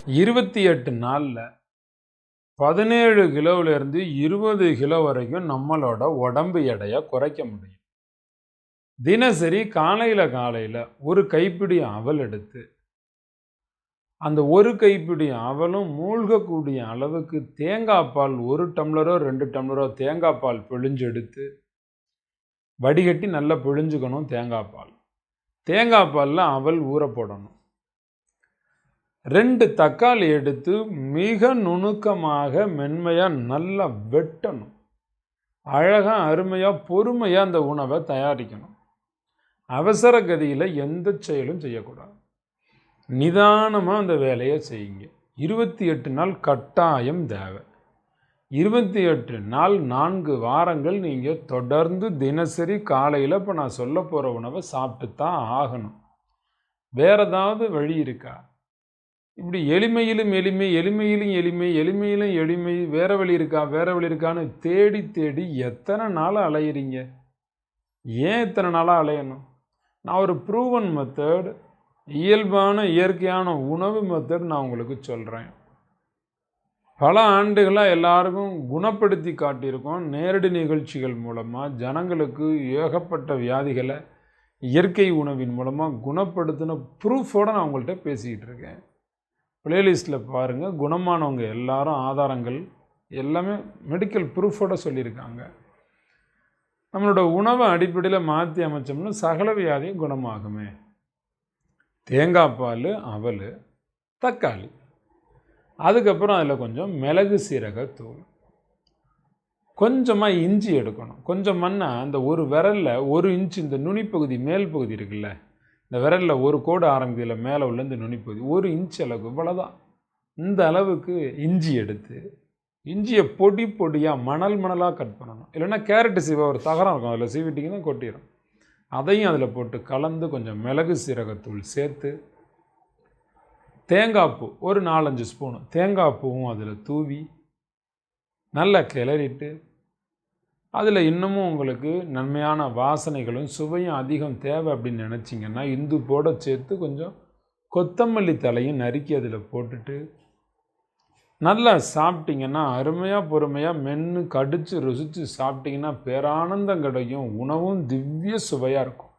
28 நாள்ல 17 கிலோவிலிருந்து 20 கிலோ வரைக்கும் நம்மளோட உடம்பு எடையை குறைக்க முடியும். தினசரி காலையில ஒரு கைப்பிடி அவல் எடுத்து, அந்த ஒரு கைப்பிடி அவலும் மூழ்கக்கூடிய அளவுக்கு தேங்காய் பால் 1 டம்ளரோ 2 டம்ளரோ தேங்காய் பால் பிழிஞ்சு எடுத்து, வடிகட்டி நல்லா பிழிஞ்சுக்கணும் தேங்காய் பால். தேங்காய் பாலில் அவல் ஊற போடணும். 2 தக்காளி எடுத்து மிக நுணுக்கமாக மென்மையாக நல்லா வெட்டணும். அழகாக அருமையாக பொறுமையாக அந்த உணவை தயாரிக்கணும். அவசர கதியில் எந்த செயலும் செய்யக்கூடாது. நிதானமாக அந்த வேலையை செய்யுங்க. 28 நாள் கட்டாயம் தேவை. 28 நாள் 4 வாரங்கள் நீங்கள் தொடர்ந்து தினசரி காலையில் இப்போ நான் சொல்ல போகிற உணவை சாப்பிட்டு தான் ஆகணும். வேறு ஏதாவது வழி இருக்கா? இப்படி எளிமையிலும் எளிமை, எளிமையிலும் எளிமை, வேறு வழி இருக்கான்னு தேடி எத்தனை நாளாக அலையிறீங்க? ஏன் இத்தனை நாளாக அலையணும்? நான் ஒரு ப்ரூவன் மெத்தட், இயல்பான இயற்கையான உணவு மெத்தட் நான் உங்களுக்கு சொல்கிறேன். பல ஆண்டுகளாக எல்லாருக்கும் குணப்படுத்தி காட்டியிருக்கோம். நேரடி நிகழ்ச்சிகள் மூலமாக ஜனங்களுக்கு ஏகப்பட்ட வியாதிகளை இயற்கை உணவின் மூலமாக குணப்படுத்தின ப்ரூஃபோடு நான் உங்கள்கிட்ட பேசிக்கிட்டு இருக்கேன். பிளேலிஸ்ட்டில் பாருங்கள். குணமானவங்க எல்லாரும் ஆதாரங்கள் எல்லாமே மெடிக்கல் ப்ரூஃபோடு சொல்லியிருக்காங்க. நம்மளோட உணவை அடிப்படையில் மாற்றி அமைச்சோம்னா சகல வியாதியும் குணமாகுமே. தேங்காய் பால், அவல், தக்காளி, அதுக்கப்புறம் அதில் கொஞ்சம் மிளகு சீரகத்தூள், கொஞ்சமாக இஞ்சி எடுக்கணும். கொஞ்சமானா அந்த ஒரு விரலில் 1 இன்ச்சு இந்த நுனிப்பகுதி மேல் பகுதி இருக்குல்ல, இந்த விரலில் ஒரு கோடு ஆரம்பிதில் மேலே உள்ள இந்த நுனிப்பகுதி 1 இன்ச் அளவுக்கு, இவ்வளோதான். இந்த அளவுக்கு இஞ்சி எடுத்து, இஞ்சியை பொடியாக மணலாக கட் பண்ணணும். இல்லைன்னா கேரட்டு சீவா ஒரு தகரம் இருக்கும், அதில் சீவிட்டிங்கன்னா கொட்டிடும். அதையும் அதில் போட்டு கலந்து கொஞ்சம் மிளகு சீரகத்தூள் சேர்த்து, தேங்காய் பூ ஒரு 4-5 ஸ்பூனு தேங்காய் பூவும் அதில் தூவி நல்லா கிளறிட்டு, அதில் இன்னமும் உங்களுக்கு நன்மையான வாசனைகளும் சுவையும் அதிகம் தேவை அப்படின்னு நினச்சிங்கன்னா இந்து போட சேர்த்து கொஞ்சம் கொத்தமல்லி தலையும் நறுக்கி அதில் போட்டுட்டு நல்லா சாப்பிட்டிங்கன்னா அருமையாக பொறுமையாக மென்று கடித்து ருசித்து சாப்பிட்டிங்கன்னா பேரானந்தம் கிடைக்கும். உணவும் திவ்ய சுவையாக இருக்கும்.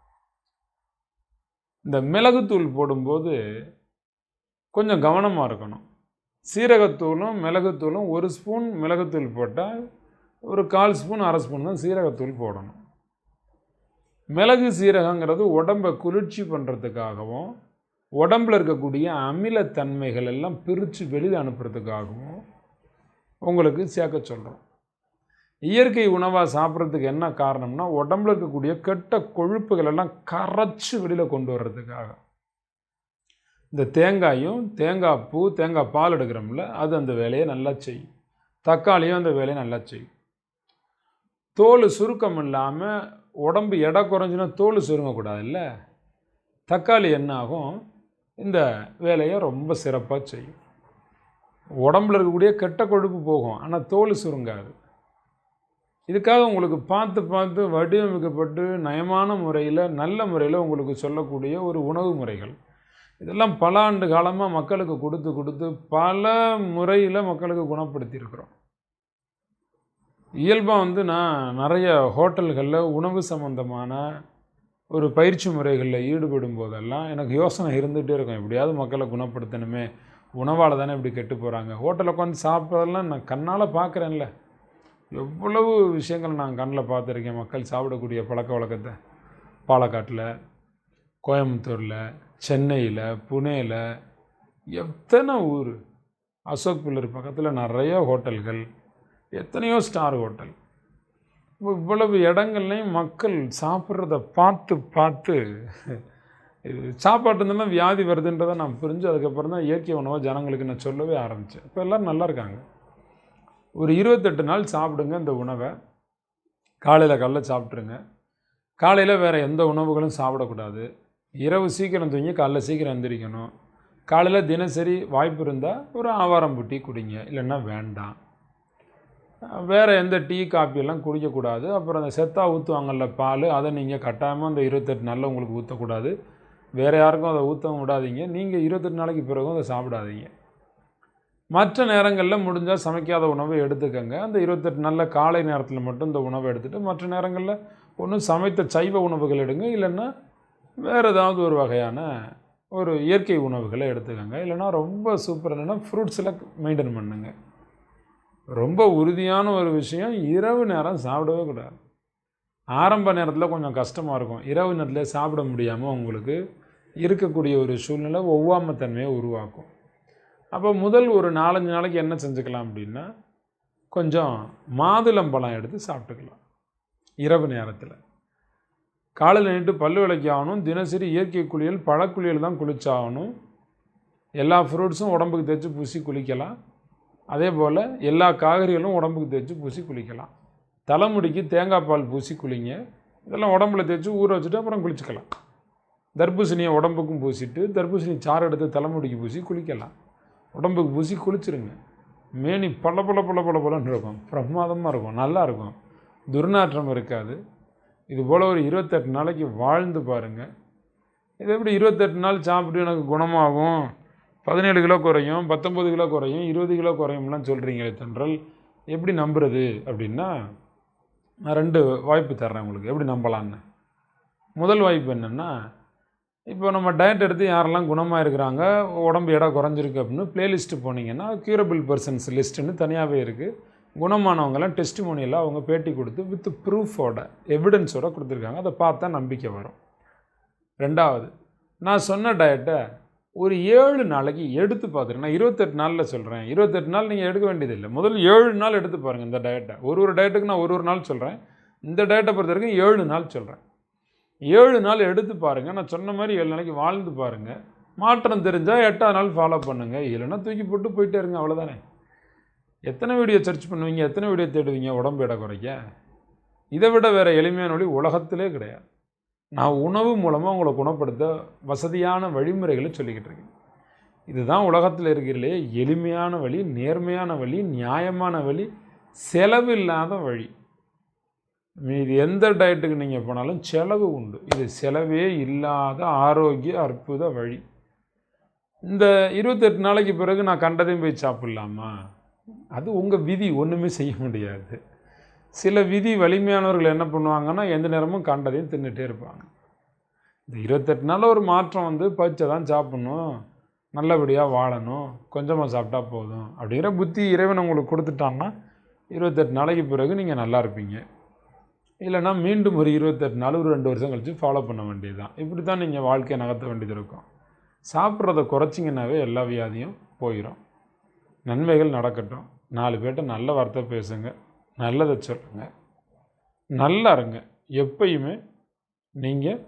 இந்த மிளகுத்தூள் போடும்போது கொஞ்சம் கவனமாக இருக்கணும். சீரகத்தூளும் மிளகுத்தூளும் 1 ஸ்பூன் மிளகுத்தூள் போட்டால் ஒரு 1/4 ஸ்பூன் 1/2 ஸ்பூன் தான் சீரகத்தூள் போடணும். மிளகு சீரகங்கிறது உடம்பை குளிர்ச்சி பண்ணுறதுக்காகவும் உடம்பில் இருக்கக்கூடிய அமிலத்தன்மைகள் எல்லாம் பிரித்து வெளியில் அனுப்புறதுக்காகவும் உங்களுக்கு சேர்க்க சொல்கிறோம். இயற்கை உணவாக சாப்பிட்றதுக்கு என்ன காரணம்னா உடம்பில் இருக்கக்கூடிய கெட்ட கொழுப்புகள் எல்லாம் கரைச்சி வெளியில் கொண்டு வர்றதுக்காக. இந்த தேங்காயும் தேங்காய் பூ தேங்காய் பால் எடுக்கிறோம்ல, அது அந்த வேலையை நல்லா செய்யும். தக்காளியும் அந்த வேலையை நல்லா செய்யும். தோல் சுருக்கம் இல்லாமல் உடம்பு எடை குறைஞ்சினா தோல் சுருங்கக்கூடாது இல்லை. தக்காளி என்ன ஆகும், இந்த வேலையை ரொம்ப சிறப்பாக செய்யும். உடம்புல இருக்கக்கூடிய கெட்ட கொழுப்பு போகும், ஆனால் தோல் சுருங்காது. இதுக்காக உங்களுக்கு பார்த்து வடிவமைக்கப்பட்டு நயமான முறையில் நல்ல முறையில் உங்களுக்கு சொல்லக்கூடிய ஒரு உணவு முறைகள் இதெல்லாம் பல ஆண்டு காலமாக மக்களுக்கு கொடுத்து பல முறையில் மக்களுக்கு குணப்படுத்தியிருக்கிறோம். இயல்பாக நான் நிறைய ஹோட்டல்களில் உணவு சம்பந்தமான ஒரு பயிற்சி முறைகளில் ஈடுபடும் போதெல்லாம் எனக்கு யோசனை இருந்துகிட்டே இருக்கும், எப்படியாவது மக்களை குணப்படுத்தணுமே, உணவால் தானே இப்படி கெட்டு போகிறாங்க. ஹோட்டலில் உட்காந்து சாப்பிட்றதெல்லாம் நான் கண்ணால் பார்க்குறேன்ல, எவ்வளவு விஷயங்கள் நான் கண்ணில் பார்த்துருக்கேன். மக்கள் சாப்பிடக்கூடிய பழக்க வழக்கத்தை பாலக்காட்டில், கோயம்புத்தூரில், சென்னையில், புனேயில், எத்தனை ஊர், அசோக் பில்லர் பக்கத்தில் நிறைய ஹோட்டல்கள், எத்தனையோ ஸ்டார் ஹோட்டல், இவ்வளவு இடங்கள்லையும் மக்கள் சாப்பிட்றத பார்த்து சாப்பாட்டுலாம் வியாதி வருதுன்றதை நான் புரிஞ்சு அதுக்கப்புறம் தான் இயற்கை உணவை ஜனங்களுக்கு நான் சொல்லவே ஆரம்பித்தேன். இப்போ எல்லோரும் நல்லா இருக்காங்க. ஒரு 28 நாள் சாப்பிடுங்க இந்த உணவை. காலையில் சாப்பிட்ருங்க. காலையில் வேறு எந்த உணவுகளும் சாப்பிடக்கூடாது. இரவு சீக்கிரம் தூங்கி காலைல சீக்கிரம் எந்திரிக்கணும். காலையில் தினசரி வாய்ப்பு இருந்தால் ஒரு ஆவாரம் புட்டி குடிங்க, இல்லைன்னா வேண்டாம். வேறு எந்த டீ காப்பியெல்லாம் குடிக்கக்கூடாது. அப்புறம் அந்த செத்தா ஊற்றுவாங்கள்ல பால், அதை நீங்கள் கட்டாயமாக அந்த 28 நாளில் உங்களுக்கு ஊற்றக்கூடாது. வேறு யாருக்கும் அதை ஊற்றவும் விடாதீங்க. நீங்கள் 28 நாளைக்கு பிறகும் அதை சாப்பிடாதீங்க. மற்ற நேரங்களில் முடிஞ்சால் சமைக்காத உணவை எடுத்துக்கங்க. அந்த 28 நாளில் காலை நேரத்தில் மட்டும் இந்த உணவை எடுத்துகிட்டு மற்ற நேரங்களில் ஒன்றும் சமைத்த சைவ உணவுகள் எடுங்க, இல்லைன்னா வேறு ஏதாவது ஒரு வகையான ஒரு இயற்கை உணவுகளை எடுத்துக்கங்க. இல்லைன்னா ரொம்ப சூப்பர் என்னென்னா ஃப்ரூட்ஸில் மெயின்டைன் பண்ணுங்க. ரொம்ப உறுதியான ஒரு விஷயம், இரவு நேரம் சாப்பிடவே கூடாது. ஆரம்ப நேரத்தில் கொஞ்சம் கஷ்டமாக இருக்கும். இரவு நேரத்தில் சாப்பிட முடியாமல் உங்களுக்கு இருக்கக்கூடிய ஒரு சூழ்நிலை ஒவ்வாமைத்தன்மையை உருவாக்கும். அப்போ முதல் ஒரு 4-5 நாளைக்கு என்ன செஞ்சுக்கலாம் அப்படின்னா, கொஞ்சம் மாதுளம்பழம் எடுத்து சாப்பிட்டுக்கலாம் இரவு நேரத்தில். காலையில் நின்று பல்லு விளக்கி ஆகணும். தினசரி இயற்கை குளியல், பழக்குளியல் தான் குளிச்சாகணும். எல்லா ஃப்ரூட்ஸும் உடம்புக்கு தேய்ச்சி பூசி குளிக்கலாம். அதே போல் எல்லா காய்கறிகளும் உடம்புக்கு தேய்ச்சி பூசி குளிக்கலாம். தலைமுடிக்கு தேங்காய் பால் பூசி குளிங்க. இதெல்லாம் உடம்புல தேய்ச்சி ஊற வச்சுட்டு அப்புறம் குளிச்சுக்கலாம். தர்பூசணியை உடம்புக்கும் பூசிட்டு தர்பூசணி சாறு எடுத்து தலைமுடிக்கு பூசி குளிக்கலாம். உடம்புக்கு பூசி குளிச்சுருங்க. மேனி பல பல பல பல பலன்னு இருக்கும், பிரமாதமாக இருக்கும், நல்லாயிருக்கும், துர்நாற்றம் இருக்காது. இதுபோல் ஒரு 28 நாளைக்கு வாழ்ந்து பாருங்கள். இது எப்படி 28 நாள் சாப்பிட்டு எனக்கு குணமாகும், 17 கிலோ குறையும், 19 கிலோ குறையும், 20 கிலோ குறையும்லாம் சொல்கிறீங்களே தென்றல், எப்படி நம்புறது அப்படின்னா, நான் 2 வாய்ப்பு தர்றேன் உங்களுக்கு எப்படி நம்பலான்னு. முதல் வாய்ப்பு என்னென்னா, இப்போ நம்ம டயட் எடுத்து யாரெல்லாம் குணமாக இருக்கிறாங்க, உடம்பு எடை குறைஞ்சிருக்கு அப்படின்னு ப்ளேலிஸ்ட்டு போனீங்கன்னா க்யூரபிள் பர்சன்ஸ் லிஸ்ட்டுன்னு தனியாகவே இருக்குது. குணமானவங்களாம் டெஸ்டிமோனியலாக அவங்க பேட்டி கொடுத்து வித் ப்ரூஃபோட எவிடன்ஸோடு கொடுத்துருக்காங்க. அதை பார்த்தா நம்பிக்கை வரும். 2வது, நான் சொன்ன டயட்டை ஒரு 7 நாளைக்கு எடுத்து பார்த்துருங்க. நான் 28 நாளில் சொல்கிறேன். 28 நாள் நீங்கள் எடுக்க வேண்டியதில்லை. முதல் 7 நாள் எடுத்து பாருங்கள் இந்த டயட்டை. ஒரு டயட்டுக்கு நான் ஒரு நாள் சொல்கிறேன். இந்த டயட்டை பொறுத்த வரைக்கும் 7 நாள் சொல்கிறேன். 7 நாள் எடுத்து பாருங்கள். நான் சொன்ன மாதிரி 7 நாளைக்கு வாழ்ந்து பாருங்கள். மாற்றம் தெரிஞ்சால் 8ஆவது நாள் ஃபாலோ பண்ணுங்கள். இல்லைன்னா தூக்கி போட்டு போயிட்டே இருங்க, அவ்வளோதானே. எத்தனை வீடியோ சர்ச் பண்ணுவீங்க, எத்தனை வீடியோ தேடுவீங்க உடம்பு எடை குறைக்க? இதை விட வேறு எளிமையான வழி உலகத்திலே கிடையாது. நான் உணவு மூலமாக உங்களை குணப்படுத்த வசதியான வழிமுறைகளை சொல்லிக்கிட்டு இருக்கேன். இதுதான் உலகத்தில் இருக்கிறதுலே எளிமையான வழி, நேர்மையான வழி, நியாயமான வழி, செலவு இல்லாத வழி. இது எந்த டயட்டுக்கு நீங்கள் போனாலும் செலவு உண்டு. இது செலவே இல்லாத ஆரோக்கிய அற்புத வழி. இந்த 28 நாளைக்கு பிறகு நான் கண்டதையும் போய் சாப்பிட்லாமா? அது உங்கள் விதி, ஒன்றுமே செய்ய முடியாது. சில விதி வலிமையானவர்கள் என்ன பண்ணுவாங்கன்னா, எந்த நேரமும் கண்டதையும் தின்னுட்டே இருப்பாங்க. இந்த 28 நாளில் ஒரு மாற்றம் வந்து பச்சை தான் சாப்பிட்ணும், நல்லபடியாக வாழணும், கொஞ்சமாக சாப்பிட்டா போதும் அப்படிங்கிற புத்தி இறைவன் உங்களுக்கு கொடுத்துட்டான்னா 28 நாளைக்கு பிறகு நீங்கள் நல்லா இருப்பீங்க. இல்லைனா மீண்டும் ஒரு 28 நாள் ஒரு 2 வருஷம் கழித்து ஃபாலோ பண்ண வேண்டியது தான். இப்படி தான் நீங்கள் வாழ்க்கையை நகர்த்த வேண்டியது இருக்கும். சாப்பிட்றத குறைச்சிங்கன்னாவே எல்லா வியாதியும் போயிடும். நன்மைகள் நடக்கட்டும். 4 பேர்கிட்ட நல்ல வார்த்தை பேசுங்க, நல்லதை சொல்லுங்கள், நல்லா இருங்க. எப்பயுமே நீங்கள்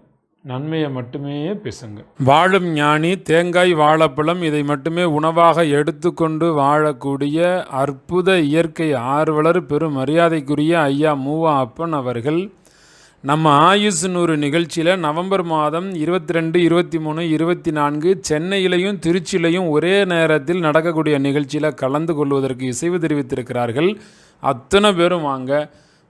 நன்மையை மட்டுமே பேசுங்க. வாழும் ஞானி, தேங்காய், வாழைப்பழம் இதை மட்டுமே உணவாக எடுத்துக்கொண்டு வாழக்கூடிய அற்புத இயற்கை ஆர்வலர் பெரும் மரியாதைக்குரிய ஐயா மூவா அப்பன் அவர்கள் நம்ம ஆயுஷ் 100 நிகழ்ச்சியில் நவம்பர் மாதம் 22, 23, 24 சென்னையிலையும் திருச்சியிலையும் ஒரே நேரத்தில் நடக்கக்கூடிய நிகழ்ச்சியில் கலந்து கொள்வதற்கு இசைவு தெரிவித்திருக்கிறார்கள். அத்தனை பேரும் வாங்க.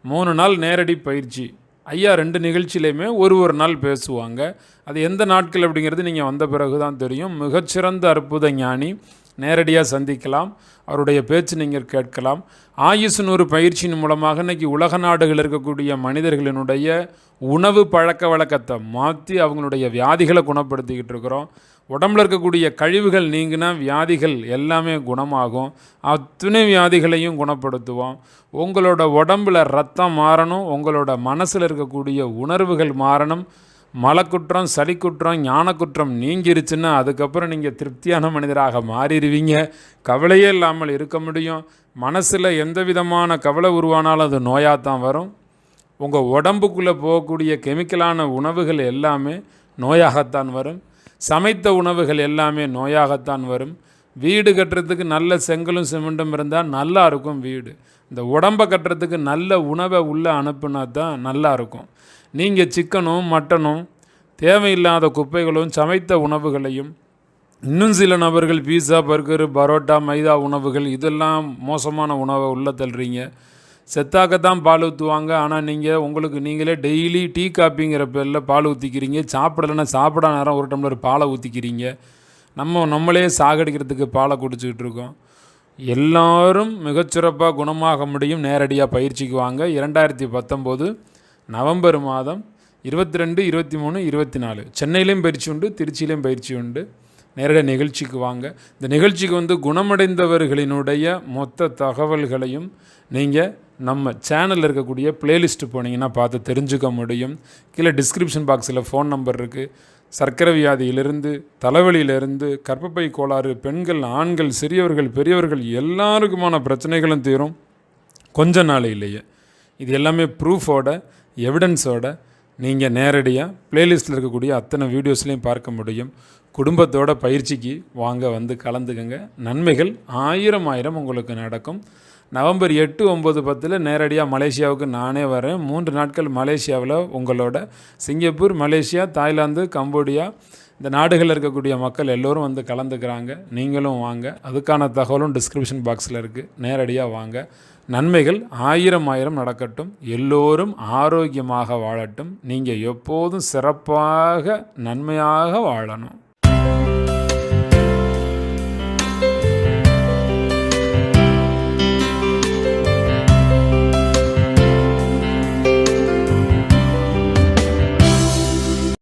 3 நாள் நேரடி பயிற்சி. ஐயா 2 நிகழ்ச்சியிலையுமே ஒரு நாள் பேசுவாங்க. அது எந்த நாட்கள் அப்படிங்கிறது நீங்கள் வந்த பிறகு தான் தெரியும். மிகச்சிறந்த அற்புத ஞானி, நேரடியாக சந்திக்கலாம், அவருடைய பேச்சு நீங்கள் கேட்கலாம். ஆயுஷ் 100 பயிற்சியின் மூலமாக இன்றைக்கி உலக நாடுகள் இருக்கக்கூடிய மனிதர்களினுடைய உணவு பழக்க வழக்கத்தை மாற்றி அவங்களுடைய வியாதிகளை குணப்படுத்திக்கிட்டு இருக்கிறோம். உடம்பில் இருக்கக்கூடிய கழிவுகள் நீங்கினா வியாதிகள் எல்லாமே குணமாகும். அத்தனை வியாதிகளையும் குணப்படுத்துவோம். உங்களோட உடம்பில் ரத்தம் மாறணும், உங்களோட மனசில் இருக்கக்கூடிய உணர்வுகள் மாறணும். மலக்குற்றம், சளிக்குற்றம், ஞானக்குற்றம் நீங்கிருச்சுன்னா அதுக்கப்புறம் நீங்கள் திருப்தியான மனிதராக மாறிடுவீங்க. கவலையே இல்லாமல் இருக்க முடியும். மனசில் எந்த விதமான கவலை உருவானாலும் அது நோயாக தான் வரும். உங்கள் உடம்புக்குள்ளே போகக்கூடிய கெமிக்கலான உணவுகள் எல்லாமே நோயாகத்தான் வரும். சமைத்த உணவுகள் எல்லாமே நோயாகத்தான் வரும். வீடு கட்டுறதுக்கு நல்ல செங்கலும் சிமெண்ட்டும் இருந்தால் நல்லா இருக்கும் வீடு. இந்த உடம்பை கட்டுறதுக்கு நல்ல உணவை உள்ளே அனுப்புனா தான் நல்லா இருக்கும். நீங்கள் சிக்கனும் மட்டனும் தேவையில்லாத குப்பைகளும் சமைத்த உணவுகளையும், இன்னும் சில நபர்கள் பீஸா, பர்கரு, பரோட்டா, மைதா உணவுகள் இதெல்லாம் மோசமான உணவை உள்ளே தள்ளுறீங்க. செத்தாக்கத்தான் பால் ஊற்றுவாங்க. ஆனால் நீங்கள் உங்களுக்கு நீங்களே டெய்லி டீ காப்பிங்கிற பேரில் பால் ஊற்றிக்கிறீங்க. சாப்பிடலைன்னா சாப்பிட நேரம் 1 டம்ளர் பாலை ஊற்றிக்கிறீங்க. நம்மளே சாகடிக்கிறதுக்கு பாலை குடிச்சிக்கிட்டு இருக்கோம். எல்லாரும் மிகச்சிறப்பாக குணமாக முடியும். நேரடியாக பயிற்சிக்கு வாங்க. 2019 நவம்பர் மாதம் 22, 23, 24 சென்னையிலையும் பயிற்சி உண்டு, திருச்சியிலையும் பயிற்சி உண்டு. நேரடியாக நிகழ்ச்சிக்கு வாங்க. இந்த நிகழ்ச்சிக்கு குணமடைந்தவர்களினுடைய மொத்த தகவல்களையும் நீங்கள் நம்ம சேனலில் இருக்கக்கூடிய பிளேலிஸ்ட்டு போனீங்கன்னா பார்த்து தெரிஞ்சுக்க முடியும். கீழே டிஸ்கிரிப்ஷன் பாக்ஸில் ஃபோன் நம்பர் இருக்குது. சர்க்கரை வியாதியிலிருந்து, தலைவலியிலிருந்து, கர்ப்பப்பை கோளாறு, பெண்கள், ஆண்கள், சிறியவர்கள், பெரியவர்கள் எல்லாருக்குமான பிரச்சனைகளும் தீரும் கொஞ்ச நாளையிலேயே. இது எல்லாமே ப்ரூஃபோட, எவிடன்ஸோட நீங்கள் நேரடியாக பிளேலிஸ்ட்டில் இருக்கக்கூடிய அத்தனை வீடியோஸ்லையும் பார்க்க முடியும். குடும்பத்தோட பயிற்சிக்கு வாங்க, கலந்துக்கங்க. நன்மைகள் ஆயிரம் உங்களுக்கு நடக்கும். நவம்பர் 8, 9, 10 நேரடியாக மலேசியாவுக்கு நானே வரேன். 3 நாட்கள் மலேசியாவில் உங்களோட சிங்கப்பூர், மலேசியா, தாய்லாந்து, கம்போடியா இந்த நாடுகளில் இருக்கக்கூடிய மக்கள் எல்லோரும் கலந்துக்கிறாங்க. நீங்களும் வாங்க. அதுக்கான தகவலும் டிஸ்கிரிப்ஷன் பாக்ஸில் இருக்குது. நேரடியாக வாங்க. நன்மைகள் ஆயிரம் நடக்கட்டும். எல்லோரும் ஆரோக்கியமாக வாழட்டும். நீங்கள் எப்போதும் சிறப்பாக நன்மையாக வாழணும்.